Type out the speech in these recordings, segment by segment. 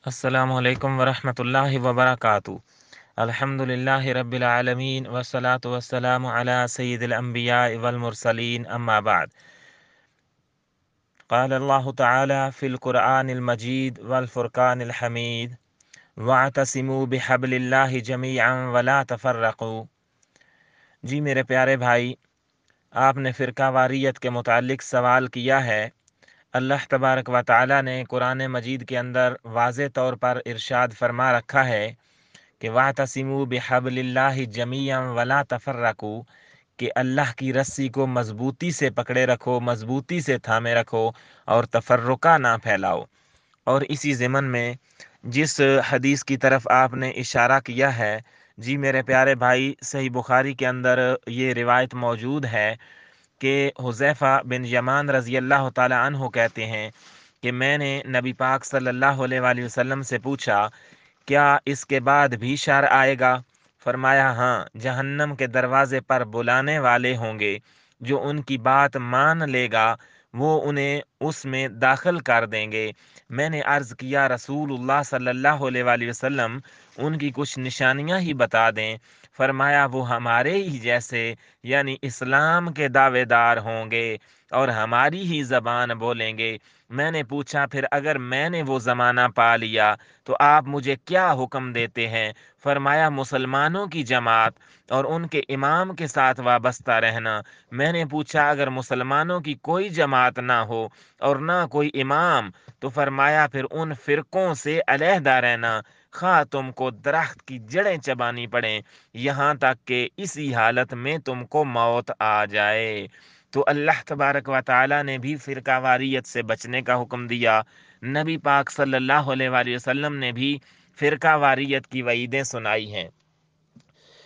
अस्सलामु अलैकुम वरहमतुल्लाहि वबरकातुहू। अल्हम्दुलिल्लाहि रब्बिल आलमीन वस्सलातु वस्सलामु अला सय्यिदिल अंबिया वल मुरसलीन अम्मा बाद। क़ाल अल्लाहु तआला फ़िल क़ुरआनिल मजीद वल फ़ुरक़ानिल हमीद वअतसिमू बिहब्लिल्लाहि जमीअन वला तफ़र्रक़ू। जी मेरे प्यारे भाई, आपने फ़िरका वारियत के मुतालिक सवाल किया है। अल्लाह तबारक व तआला ने कुरान मजीद के अंदर वाज़े तौर पर इरशाद फरमा रखा है कि वातसिमू बिहब्लिल्लाहि जमीअन वला तफर्रकू, कि अल्लाह की रस्सी को मजबूती से पकड़े रखो, मजबूती से थामे रखो और तफर्रुका ना फैलाओ। और इसी ज़िमन में जिस हदीस की तरफ आपने इशारा किया है, जी मेरे प्यारे भाई, सही बुखारी के अंदर ये रिवायत मौजूद है कि हुज़ैफ़ा बिन यमान रज़ी अल्लाह ताला अन्हु कहते हैं कि मैंने नबी पाक सल्लल्लाहु अलैहि वसल्लम से पूछा, क्या इसके बाद भी शर आएगा? फरमाया, हाँ, जहन्नम के दरवाजे पर बुलाने वाले होंगे, जो उनकी बात मान लेगा वो उन्हें उसमें दाखिल कर देंगे। मैंने अर्ज़ किया, रसूलुल्लाह सल्लल्लाहु अलैहि वसल्लम, उनकी कुछ निशानियां ही बता दें। फरमाया, वो हमारे ही जैसे यानी इस्लाम के दावेदार होंगे और हमारी ही ज़बान बोलेंगे। मैंने पूछा, फिर अगर मैंने वो ज़माना पा लिया तो आप मुझे क्या हुक्म देते हैं? फरमाया, मुसलमानों की जमात और उनके इमाम के साथ वाबस्ता रहना। मैंने पूछा, अगर मुसलमानों की कोई जमात ना हो और ना कोई इमाम, तो फरमाया, फिर उन फिरकों से अलहदा रहना, खा तुमको दरख्त की जड़ें चबानी पड़े, यहाँ तक कि इसी हालत में तुमको मौत आ जाए। तो अल्लाह तबारक व तआला ने भी फिरका वारियत से बचने का हुक्म दिया। नबी पाक सल्लल्लाहु अलैहि वसल्लम ने भी फिरका वारियत की वईदें सुनाई हैं।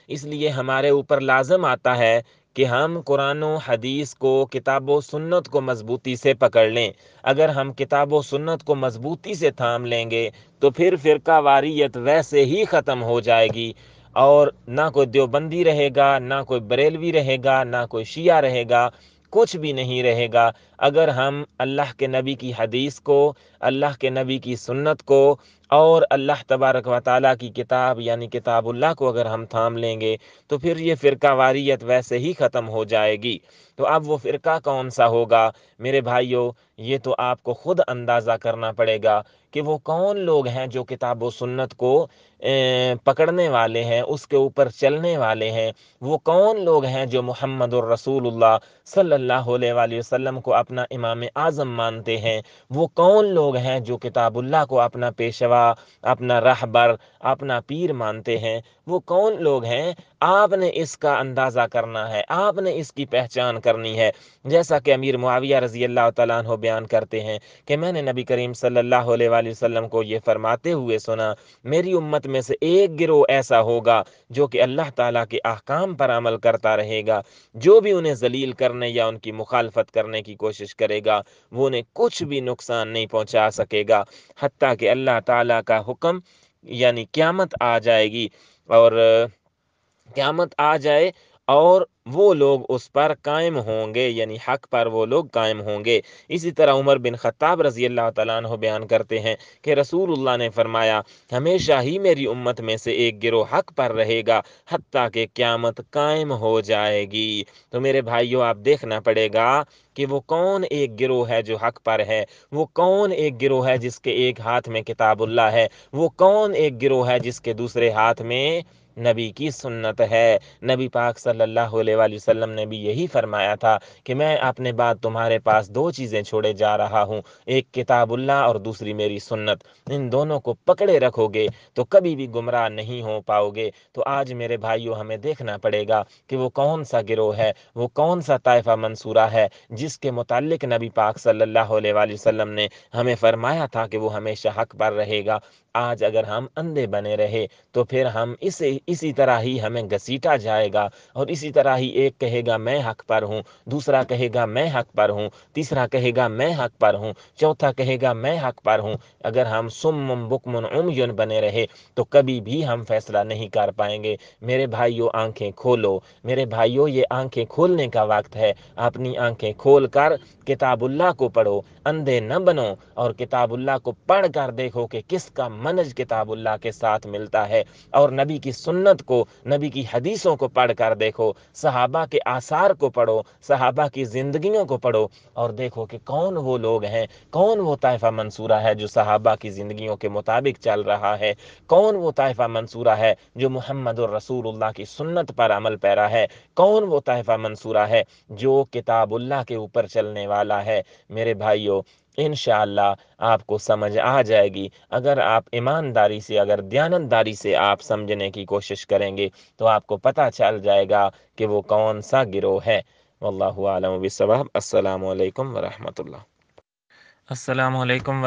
इसलिए हमारे ऊपर लाजम आता है कि हम कुरान व हदीस को, किताब व सुन्नत को मजबूती से पकड़ लें। अगर हम किताब व सुन्नत को मजबूती से थाम लेंगे तो फिर फिरका वारियत वैसे ही ख़त्म हो जाएगी और ना कोई देवबंदी रहेगा, ना कोई बरेलवी रहेगा, ना कोई शिया रहेगा, कुछ भी नहीं रहेगा। अगर हम अल्लाह के नबी की हदीस को, अल्लाह के नबी की सुन्नत को और अल्लाह तबारक व ताला की किताब यानी किताबुल्लाह को अगर हम थाम लेंगे तो फिर ये फ़िरका वारियत वैसे ही ख़त्म हो जाएगी। तो अब वो फ़िरका कौन सा होगा मेरे भाइयों, ये तो आपको खुद अंदाज़ा करना पड़ेगा कि वो कौन लोग हैं जो किताब व सुन्नत को पकड़ने वाले हैं, उसके ऊपर चलने वाले हैं। वो कौन लोग हैं जो मुहम्मदुर रसूलुल्लाह सल्लल्लाहु अलैहि वसल्लम को अपना इमाम आज़म मानते हैं। वो कौन लोग हैं जो किताबुल्लाह को अपना पेशवा, अपना रहबर, अपना पीर मानते हैं। वो कौन लोग हैं, आपने इसका अंदाज़ा करना है, आपने इसकी पहचान करनी है। जैसा कि अमीर मुआविया रज़ी अल्लाह तआला अन्हु बयान करते हैं कि मैंने नबी करीम सल्लल्लाहु अलैहि वसल्लम को ये फरमाते हुए सुना, मेरी उम्मत में से एक गिरोह ऐसा होगा जो कि अल्लाह ताला के अहकाम पर अमल करता रहेगा। जो भी उन्हें जलील करने या उनकी मुखालफत करने की कोशिश करेगा वो उन्हें कुछ भी नुकसान नहीं पहुंचा सकेगा, हत्ता कि अल्लाह ताला का हुक्म यानी क़यामत आ जाएगी और क़यामत आ जाए और वो लोग उस पर कायम होंगे, यानी हक पर वो लोग कायम होंगे। इसी तरह उमर बिन खत्ताब रज़ी अल्लाह तआला अन्हु बयान करते हैं कि रसूलुल्लाह ने फरमाया, हमेशा ही मेरी उम्मत में से एक गिरोह हक पर रहेगा हत्ता कि क़यामत कायम हो जाएगी। तो मेरे भाइयों, आप देखना पड़ेगा कि वो कौन एक गिरोह है जो हक पर है, वो कौन एक गिरोह है जिसके एक हाथ में किताबुल्लाह है, वो कौन एक गिरोह है जिसके दूसरे हाथ में नबी की सुन्नत है। नबी पाक सल्लल्लाहु अलैहि वसल्लम ने भी यही फरमाया था कि मैं अपने बाद तुम्हारे पास दो चीज़ें छोड़े जा रहा हूँ, एक किताबुल्लाह और दूसरी मेरी सुन्नत। इन दोनों को पकड़े रखोगे तो कभी भी गुमराह नहीं हो पाओगे। तो आज मेरे भाइयों, हमें देखना पड़ेगा कि वो कौन सा गिरोह है, वो कौन सा ताइफा मंसूरा है जिसके मुतालिक नबी पाक सल्लल्लाहु अलैहि वसल्लम ने हमें फरमाया था कि वो हमेशा हक पर रहेगा। आज अगर हम अंधे बने रहे तो फिर हम इसी तरह ही हमें घसीटा जाएगा और इसी तरह بھائی ایک کہے گا میں حق پر ہوں، دوسرا کہے گا میں حق پر ہوں، تیسرا کہے گا میں حق پر ہوں، چوتھا کہے گا میں حق پر ہوں، اگر ہم سم بکم عمی بنے رہے تو کبھی بھی ہم فیصلہ نہیں کر پائیں گے۔ میرے بھائیوں آنکھیں کھولو، میرے بھائیوں یہ آنکھیں کھولنے کا وقت ہے۔ اپنی آنکھیں کھول کر کتاب اللہ کو پڑھو، اندھے نہ بنو، اور کتاب اللہ کو پڑھ کر دیکھو کہ کس کا منہج کتاب اللہ کے ساتھ ملتا ہے، اور نبی کی سنت کو، نبی کی حدیثوں کو پڑھ کر دیکھو، صحابہ کے آثار کو پڑھو، صحابہ کی زندگیوں کو پڑھو، اور دیکھو کہ کون وہ لوگ ہیں، کون وہ طائفہ منصورہ ہے جو صحابہ کی زندگیوں کے مطابق چل رہا ہے، کون وہ طائفہ منصورہ ہے جو محمد الرسول اللہ کی سنت پر عمل پیرا ہے، کون وہ طائفہ منصورہ ہے جو کتاب اللہ کے اوپر چلنے والا ہے۔ میرے بھائیوں انشاءاللہ آپ کو سمجھ آ جائے گی، اگر آپ ایمانداری سے، اگر دیانتداری سے آپ سمجھنے کی کوشش کریں گے تو آپ کو پتہ چل جائے گا کہ وہ کون سا گروہ ہے۔ واللہ اعلم بالصواب۔ السلام علیکم ورحمۃ اللہ۔ السلام علیکم